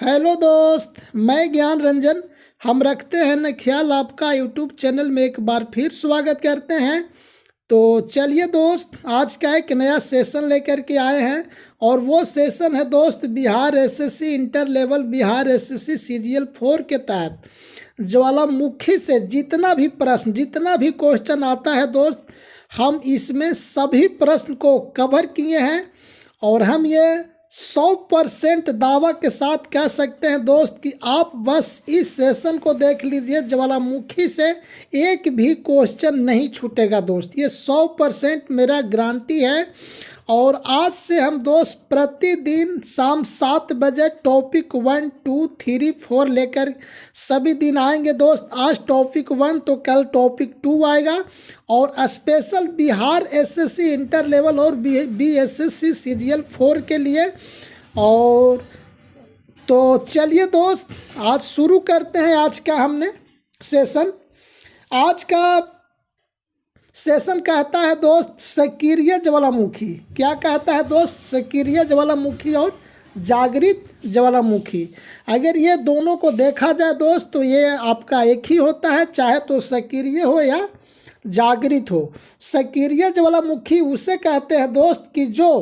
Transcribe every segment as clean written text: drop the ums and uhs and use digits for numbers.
Hello दोस्त, मैं ज्ञान रंजन। हम रखते हैं न ख्याल आपका यूट्यूब चैनल में एक बार फिर स्वागत करते हैं। तो चलिए दोस्त, आज का एक नया सेशन लेकर के आए हैं और वो सेशन है दोस्त Bihar SSC inter level, Bihar SSC CGL 4 के तहत ज्वालामुखी से जितना भी प्रश्न, जितना भी क्वेश्चन आता है दोस्त, हम इसमें सभी प्रश्न को कवर किए हैं और हम ये 100% दावा के साथ कह सकते हैं दोस्त कि आप बस इस सेशन को देख लीजिए, ज्वालामुखी से एक भी क्वेश्चन नहीं छूटेगा दोस्त। ये 100% मेरा गारंटी है। और आज से हम दोस्त प्रतिदिन शाम 7 बजे टॉपिक 1, 2, 3, 4 लेकर सभी दिन आएंगे दोस्त। आज टॉपिक 1 तो कल टॉपिक 2 आएगा और special Bihar SSC inter level और बीएसएससी सीजीएल 4 के लिए। और तो चलिए दोस्त, आज शुरू करते हैं आज का हमने सेशन। आज का सेशन कहता है दोस्त सक्रिय ज्वालामुखी। क्या कहता है दोस्त? सक्रिय ज्वालामुखी और जागृत ज्वालामुखी। अगर ये दोनों को देखा जाए दोस्त तो ये आपका एक ही होता है, चाहे तो सक्रिय हो या जागृत हो। सक्रिय ज्वालामुखी उसे कहते हैं दोस्त कि जो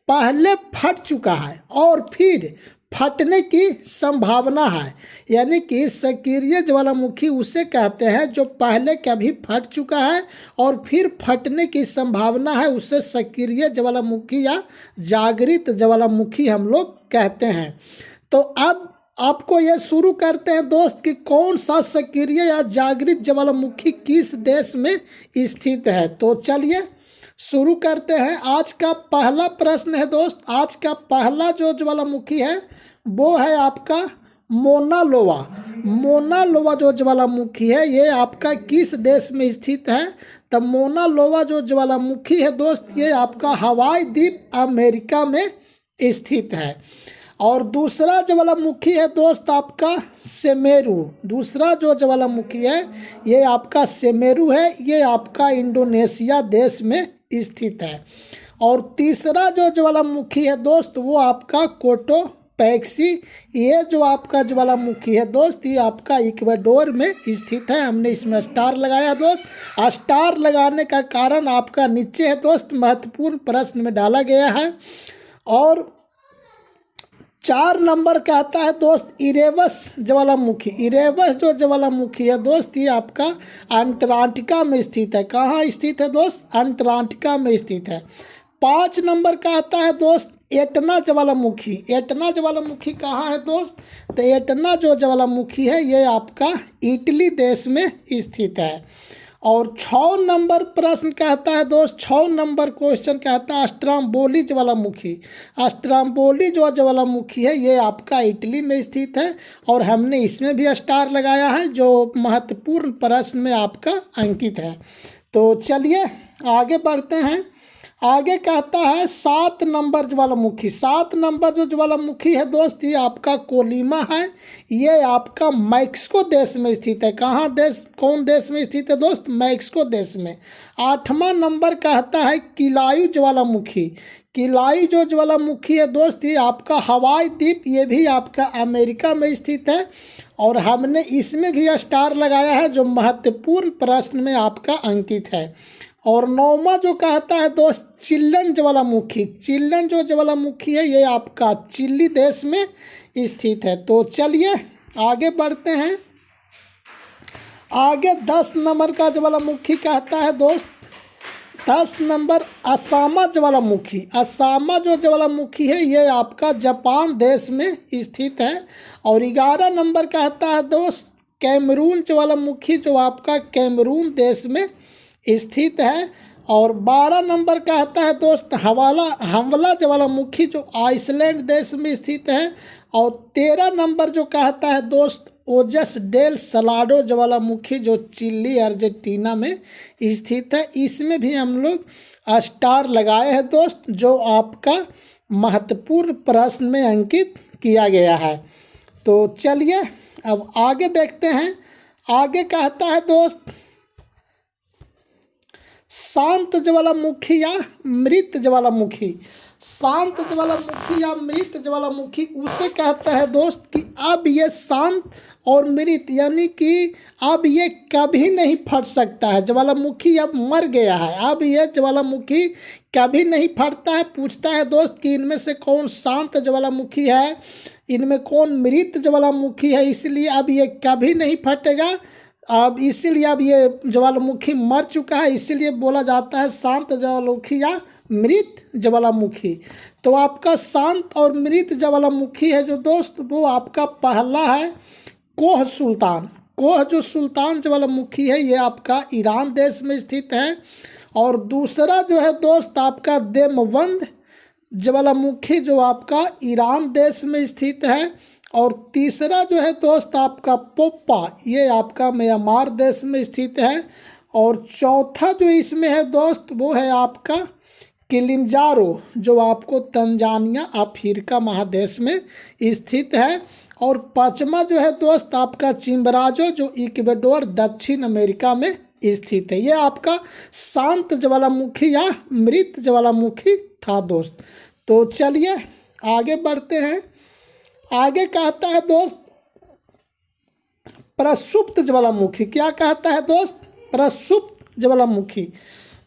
पहले फट चुका है और फिर फटने की संभावना है। यानी कि सक्रिय ज्वालामुखी उसे कहते हैं जो पहले कभी फट चुका है और फिर फटने की संभावना है, उसे सक्रिय ज्वालामुखी या जागृत ज्वालामुखी हम लोग कहते हैं। तो अब आपको यह शुरू करते हैं दोस्त कि कौन सा सक्रिय या जागृत ज्वालामुखी किस देश में स्थित है। तो चलिए शुरू करते हैं। आज का पहला प्रश्न है दोस्त, आज का पहला जो ज्वालामुखी है वो है आपका मोना लोवा। मोना लोवा जो ज्वालामुखी है ये आपका किस देश में स्थित है? तो मोना लोवा जो ज्वालामुखी है दोस्त ये आपका हवाई द्वीप अमेरिका में स्थित है। और दूसरा ज्वालामुखी है दोस्त आपका सेमेरू। दूसरा जो ज्वालामुखी है ये आपका सेमेरू है, ये आपका इंडोनेशिया देश में स्थित है। और तीसरा जो ज्वालामुखी है दोस्त वो आपका कोटोपैक्सी। ये जो आपका ज्वालामुखी है दोस्त ये आपका इक्वाडोर में स्थित है। हमने इसमें स्टार लगाया दोस्त। स्टार लगाने का कारण आपका नीचे है दोस्त, महत्वपूर्ण प्रश्न में डाला गया है। और 4 नंबर का आता है दोस्त इरेवस ज्वालामुखी। इरेवस जो ज्वालामुखी है दोस्त ये आपका अंटार्कटिका में स्थित है। कहाँ स्थित है दोस्त? अंटार्कटिका में स्थित है। 5 नंबर का आता है दोस्त एटना ज्वालामुखी। एटना ज्वालामुखी कहाँ है दोस्त? तो एटना जो ज्वालामुखी है ये आपका इटली देश में स्थित है। और 6 नंबर प्रश्न कहता है दोस्त, 6 नंबर क्वेश्चन कहता है स्ट्रोम्बोली ज्वालामुखी। स्ट्रोम्बोली जो ज्वालामुखी है ये आपका इटली में स्थित है और हमने इसमें भी स्टार लगाया है जो महत्वपूर्ण प्रश्न में आपका अंकित है। तो चलिए आगे बढ़ते हैं। आगे कहता है 7 नंबर ज्वालामुखी। 7 नंबर जो ज्वालामुखी है दोस्त ये आपका कोलिमा है, ये आपका मैक्सिको देश में स्थित है। कहाँ देश, कौन देश में स्थित है दोस्त? मैक्सिको देश में। 8वां नंबर कहता है किलायू ज्वालामुखी। किलायू जो ज्वालामुखी है दोस्त ये आपका हवाई द्वीप, ये भी आपका अमेरिका में स्थित है और हमने इसमें भी स्टार लगाया है जो महत्वपूर्ण प्रश्न में आपका अंकित है। और 9वां जो कहता है दोस्त चिल्लन ज्वालामुखी। चिल्लन जो ज्वालामुखी है ये आपका चिली देश में स्थित है। तो चलिए आगे बढ़ते हैं। आगे 10 नंबर का ज्वालामुखी कहता है दोस्त, 10 नंबर असामा ज्वालामुखी। असामा जो ज्वालामुखी है ये आपका जापान देश में स्थित है। और 11 नंबर कहता है दोस्त कैमरून ज्वालामुखी जो आपका कैमरून देश में स्थित है। और 12 नंबर कहता है दोस्त हमला ज्वालामुखी जो आइसलैंड देश में स्थित है। और 13 नंबर जो कहता है दोस्त ओजस डेल सलाडो ज्वालामुखी जो चिली अर्जेंटीना में स्थित है। इसमें भी हम लोग स्टार लगाए हैं दोस्त जो आपका महत्वपूर्ण प्रश्न में अंकित किया गया है। तो चलिए अब आगे देखते हैं। आगे कहता है दोस्त शांत ज्वालामुखी या मृत ज्वालामुखी। शांत ज्वालामुखी या मृत ज्वालामुखी उसे कहते हैं दोस्त कि अब ये शांत और मृत यानी कि अब ये कभी नहीं फट सकता है। ज्वालामुखी अब मर गया है, अब ये ज्वालामुखी कभी नहीं फटता है। पूछता है दोस्त कि इनमें से कौन शांत ज्वालामुखी है, इनमें कौन मृत ज्वालामुखी है, इसलिए अब ये कभी नहीं फटेगा। अब इसीलिए अब ये ज्वालामुखी मर चुका है, इसीलिए बोला जाता है शांत ज्वालामुखी या मृत ज्वालामुखी। तो आपका शांत और मृत ज्वालामुखी है जो दोस्त, वो आपका पहला है कोह सुल्तान। कोह जो सुल्तान ज्वालामुखी है ये आपका ईरान देश में स्थित है। और दूसरा जो है दोस्त आपका देमवंद ज्वालामुखी जो आपका ईरान देश में स्थित है। और तीसरा जो है दोस्त आपका पोप्पा, ये आपका म्यांमार देश में स्थित है। और चौथा जो इसमें है दोस्त वो है आपका किलिमंजारो, जो आपको तंजानिया अफ्रीका महादेश में स्थित है। और पांचवा जो है दोस्त आपका चिम्बराजो, जो इक्वेडोर दक्षिण अमेरिका में स्थित है। ये आपका शांत ज्वालामुखी या मृत ज्वालामुखी था दोस्त। तो चलिए आगे बढ़ते हैं। आगे कहता है दोस्त प्रसुप्त ज्वालामुखी। क्या कहता है दोस्त? प्रसुप्त ज्वालामुखी।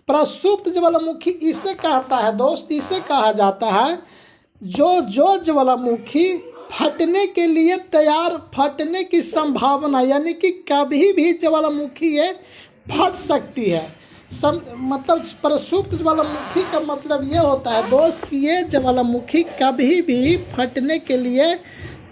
प्रसुप्त ज्वालामुखी इसे कहता है दोस्त, इसे कहा जाता है जो ज्वालामुखी फटने के लिए तैयार, फटने की संभावना, यानी कि कभी भी ज्वालामुखी ये फट सकती है। मतलब प्रसुप्त ज्वालामुखी का मतलब ये होता है दोस्त कि ये ज्वालामुखी कभी भी फटने के लिए,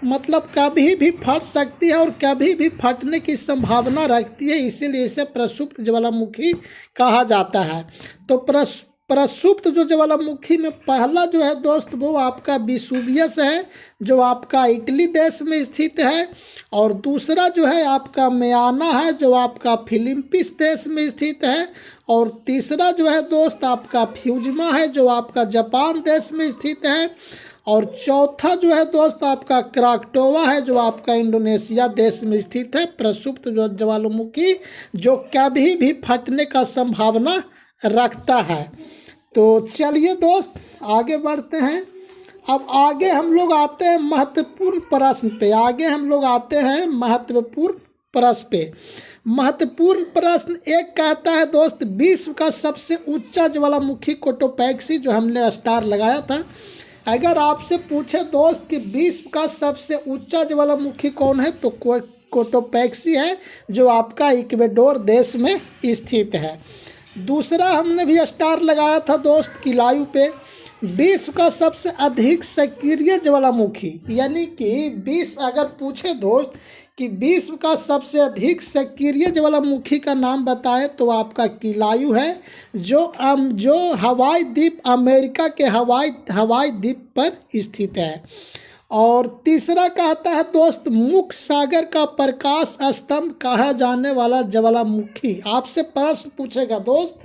मतलब कभी भी फट सकती है और कभी भी फटने की संभावना रखती है, इसीलिए इसे प्रसुप्त ज्वालामुखी कहा जाता है। तो प्रसुप्त जो ज्वालामुखी में पहला जो है दोस्त वो आपका विसुवियस है, जो आपका इटली देश में स्थित है। और दूसरा जो है आपका मैयाना है, जो आपका फिलिपींस देश में स्थित है। और तीसरा जो है दोस्त आपका फ्यूजिमा है, जो आपका जापान देश में स्थित है। और चौथा जो है दोस्त आपका क्राकटोवा है, जो आपका इंडोनेशिया देश में स्थित है। प्रसुप्त ज्वालामुखी जो कभी भी फटने का संभावना रखता है। तो चलिए दोस्त आगे बढ़ते हैं। अब आगे हम लोग आते हैं महत्वपूर्ण प्रश्न पे। आगे हम लोग आते हैं महत्वपूर्ण प्रश्न पे। महत्वपूर्ण प्रश्न एक कहता है दोस्त विश्व का सबसे ऊंचा ज्वालामुखी कोटोपैक्सी, जो हमने स्टार लगाया था। अगर आपसे पूछे दोस्त कि विश्व का सबसे ऊंचा ज्वालामुखी कौन है, तो कोटोपैक्सी है, जो आपका इक्वेडोर देश में स्थित है। दूसरा हमने भी स्टार लगाया था दोस्त किलायू पे। विश्व का सबसे अधिक सक्रिय ज्वालामुखी, यानी कि विश्व अगर पूछे दोस्त कि विश्व का सबसे अधिक सक्रिय ज्वालामुखी का नाम बताएं, तो आपका किलायू है, जो हवाई द्वीप, अमेरिका के हवाई द्वीप पर स्थित है। और तीसरा कहता है दोस्त मुख सागर का प्रकाश स्तंभ कहा जाने वाला ज्वालामुखी। आपसे प्रश्न पूछेगा दोस्त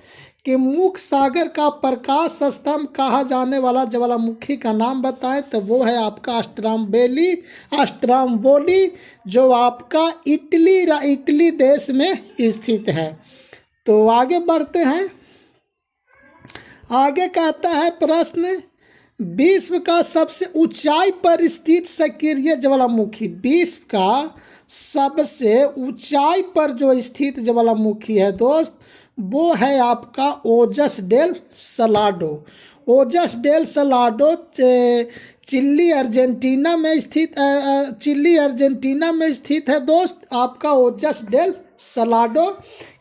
कि मुख सागर का प्रकाश स्तंभ कहा जाने वाला ज्वालामुखी का नाम बताएं, तो वो है आपका स्ट्राम्बोली, जो आपका इटली देश में स्थित है। तो आगे बढ़ते हैं। आगे कहता है प्रश्न विश्व का सबसे ऊंचाई पर स्थित सक्रिय ज्वालामुखी। विश्व का सबसे ऊंचाई पर जो स्थित ज्वालामुखी है दोस्त, वो है आपका ओजस डेल सलाडो। ओजस डेल सलाडो चिली अर्जेंटीना में स्थित है दोस्त आपका ओजस डेल सलाडो।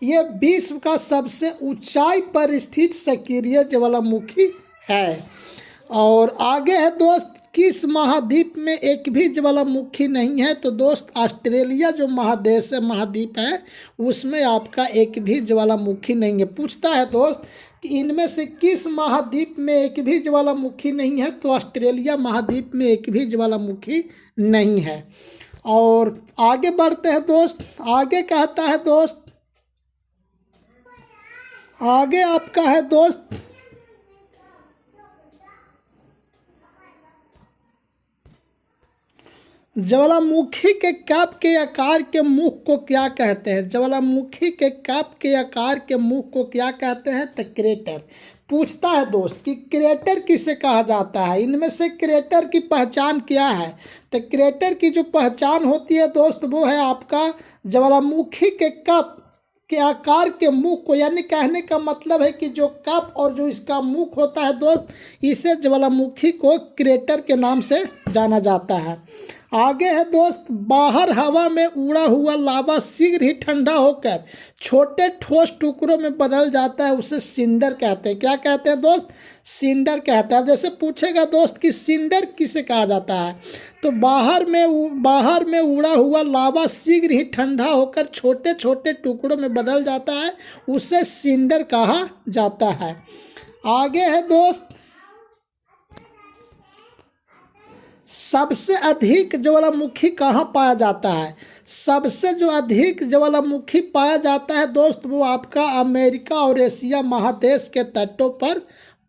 ये विश्व का सबसे ऊंचाई पर स्थित सक्रिय ज्वालामुखी है। और आगे है दोस्त किस महाद्वीप में एक भी ज्वालामुखी नहीं है, तो दोस्त ऑस्ट्रेलिया जो महाद्वीप है उसमें आपका एक भी ज्वालामुखी नहीं है। पूछता है दोस्त कि इनमें से किस महाद्वीप में एक भी ज्वालामुखी नहीं है, तो ऑस्ट्रेलिया महाद्वीप में एक भी ज्वालामुखी नहीं है। और आगे बढ़ते हैं दोस्त। आगे कहता है दोस्त, आगे आपका है दोस्त ज्वालामुखी के कप के आकार के मुख को क्या कहते हैं? ज्वालामुखी के कप के आकार के मुख को क्या कहते हैं? तो क्रेटर। पूछता है दोस्त कि क्रिएटर किसे कहा जाता है, इनमें से क्रिएटर की पहचान क्या है। तो क्रिएटर की जो पहचान होती है दोस्त वो है आपका ज्वालामुखी के कप के आकार के मुख को, यानी कहने का मतलब है कि जो कप और जो इसका मुख होता है दोस्त, इसे ज्वालामुखी को क्रेटर के नाम से जाना जाता है। आगे है दोस्त, बाहर हवा में उड़ा हुआ लावा शीघ्र ही ठंडा होकर छोटे ठोस टुकड़ों में बदल जाता है, उसे सिंडर कहते हैं। क्या कहते हैं दोस्त? सिंडर कहते हैं। अब जैसे पूछेगा दोस्त कि सिंडर किसे कहा जाता है, तो बाहर में उड़ा हुआ लावा शीघ्र ही ठंडा होकर छोटे छोटे टुकड़ों में बदल जाता है, उसे सिंडर कहा जाता है। आगे है दोस्त, सबसे अधिक ज्वालामुखी कहाँ पाया जाता है? सबसे जो अधिक ज्वालामुखी पाया जाता है दोस्त वो आपका अमेरिका और एशिया महादेश के तटों पर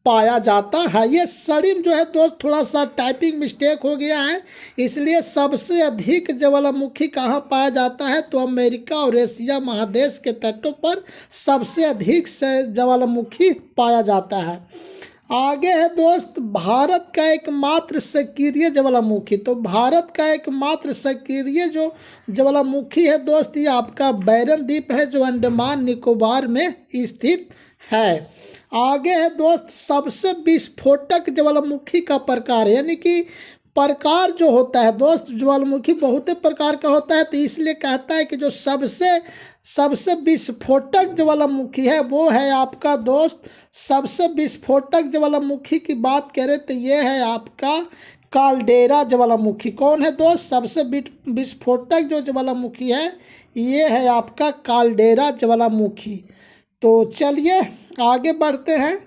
पाया जाता है। ये सड़ीम जो है दोस्त थोड़ा सा टाइपिंग मिस्टेक हो गया है, इसलिए सबसे अधिक ज्वालामुखी कहाँ पाया जाता है तो अमेरिका और एशिया महादेश के तटों पर सबसे अधिक से ज्वालामुखी पाया जाता है। आगे है दोस्त, भारत का एकमात्र सक्रिय ज्वालामुखी। तो भारत का एकमात्र सक्रिय जो ज्वालामुखी है दोस्त ये आपका बैरन द्वीप है, जो अंडमान निकोबार में स्थित है। आगे है दोस्त, सबसे विस्फोटक ज्वालामुखी का प्रकार, यानी कि प्रकार जो होता है दोस्त, ज्वालामुखी बहुत प्रकार का होता है, तो इसलिए कहता है कि जो सबसे विस्फोटक ज्वालामुखी है वो है आपका दोस्त, सबसे विस्फोटक ज्वालामुखी की बात करें तो ये है आपका काल्डेरा ज्वालामुखी। कौन है दोस्त? सबसे विस्फोटक जो ज्वालामुखी है ये है आपका काल्डेरा ज्वालामुखी। तो चलिए आगे बढ़ते हैं।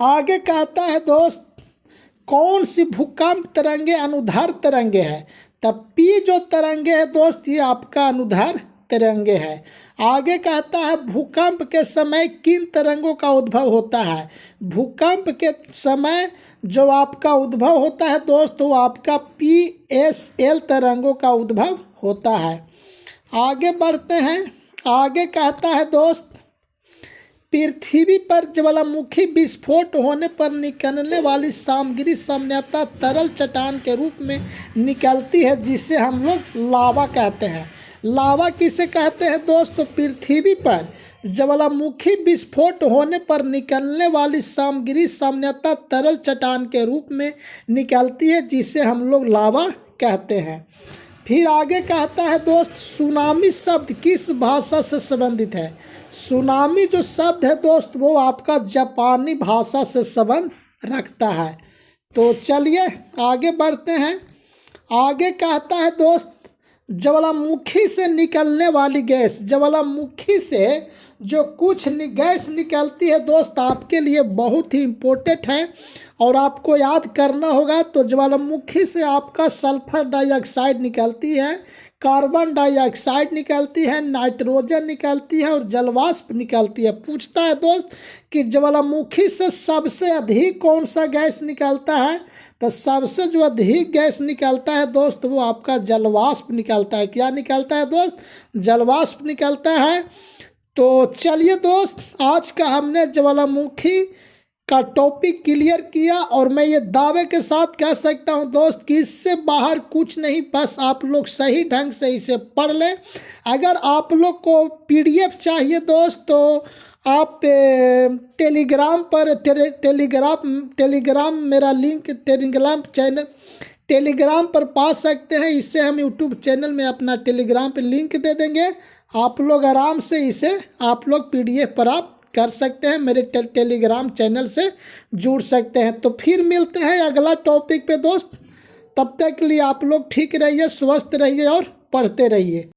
आगे कहता है दोस्त, कौन सी भूकंप तरंगे अनुदैर्घ्य तरंगे है? तब पी जो तरंगे है दोस्त ये आपका अनुदैर्घ्य तरंगे है। आगे कहता है, भूकंप के समय किन तरंगों का उद्भव होता है? भूकंप के समय जो आपका उद्भव होता है दोस्त वो आपका PSL तरंगों का उद्भव होता है। आगे बढ़ते हैं। आगे कहता है दोस्त, पृथ्वी पर ज्वालामुखी विस्फोट होने पर निकलने वाली सामग्री सामान्यतः तरल चट्टान के रूप में निकलती है, जिसे हम लोग लावा कहते हैं। लावा किसे कहते हैं दोस्त? तो पृथ्वी पर ज्वालामुखी विस्फोट होने पर निकलने वाली सामग्री सामान्यतः तरल चट्टान के रूप में निकलती है, जिसे हम लोग लावा कहते हैं। फिर आगे कहता है दोस्त, सुनामी शब्द किस भाषा से संबंधित है? सुनामी जो शब्द है दोस्त वो आपका जापानी भाषा से संबंध रखता है। तो चलिए आगे बढ़ते हैं। आगे कहता है दोस्त, ज्वालामुखी से निकलने वाली गैस, ज्वालामुखी से जो कुछ गैस निकलती है दोस्त आपके लिए बहुत ही इम्पोर्टेंट है और आपको याद करना होगा। तो ज्वालामुखी से आपका सल्फर डाइऑक्साइड निकलती है, कार्बन डाइऑक्साइड निकलती है, नाइट्रोजन निकलती है और जलवाष्प निकलती है। पूछता है दोस्त कि ज्वालामुखी से सबसे अधिक कौन सा गैस निकलता है? तो सबसे जो अधिक गैस निकलता है दोस्त वो आपका जलवाष्प निकलता है। क्या निकलता है दोस्त? जलवाष्प निकलता है। तो चलिए दोस्त, आज का हमने ज्वालामुखी का टॉपिक क्लियर किया और मैं ये दावे के साथ कह सकता हूँ दोस्त कि इससे बाहर कुछ नहीं, बस आप लोग सही ढंग से इसे पढ़ लें। अगर आप लोग को PDF चाहिए दोस्त तो आप टेलीग्राम पर टेलीग्राम मेरा लिंक टेलीग्राम पर पा सकते हैं। इससे हम यूट्यूब चैनल में अपना टेलीग्राम पे लिंक दे देंगे, आप लोग आराम से इसे आप लोग PDF प्राप्त कर सकते हैं, मेरे टेलीग्राम चैनल से जुड़ सकते हैं। तो फिर मिलते हैं अगला टॉपिक पे दोस्त, तब तक के लिए आप लोग ठीक रहिए, स्वस्थ रहिए और पढ़ते रहिए।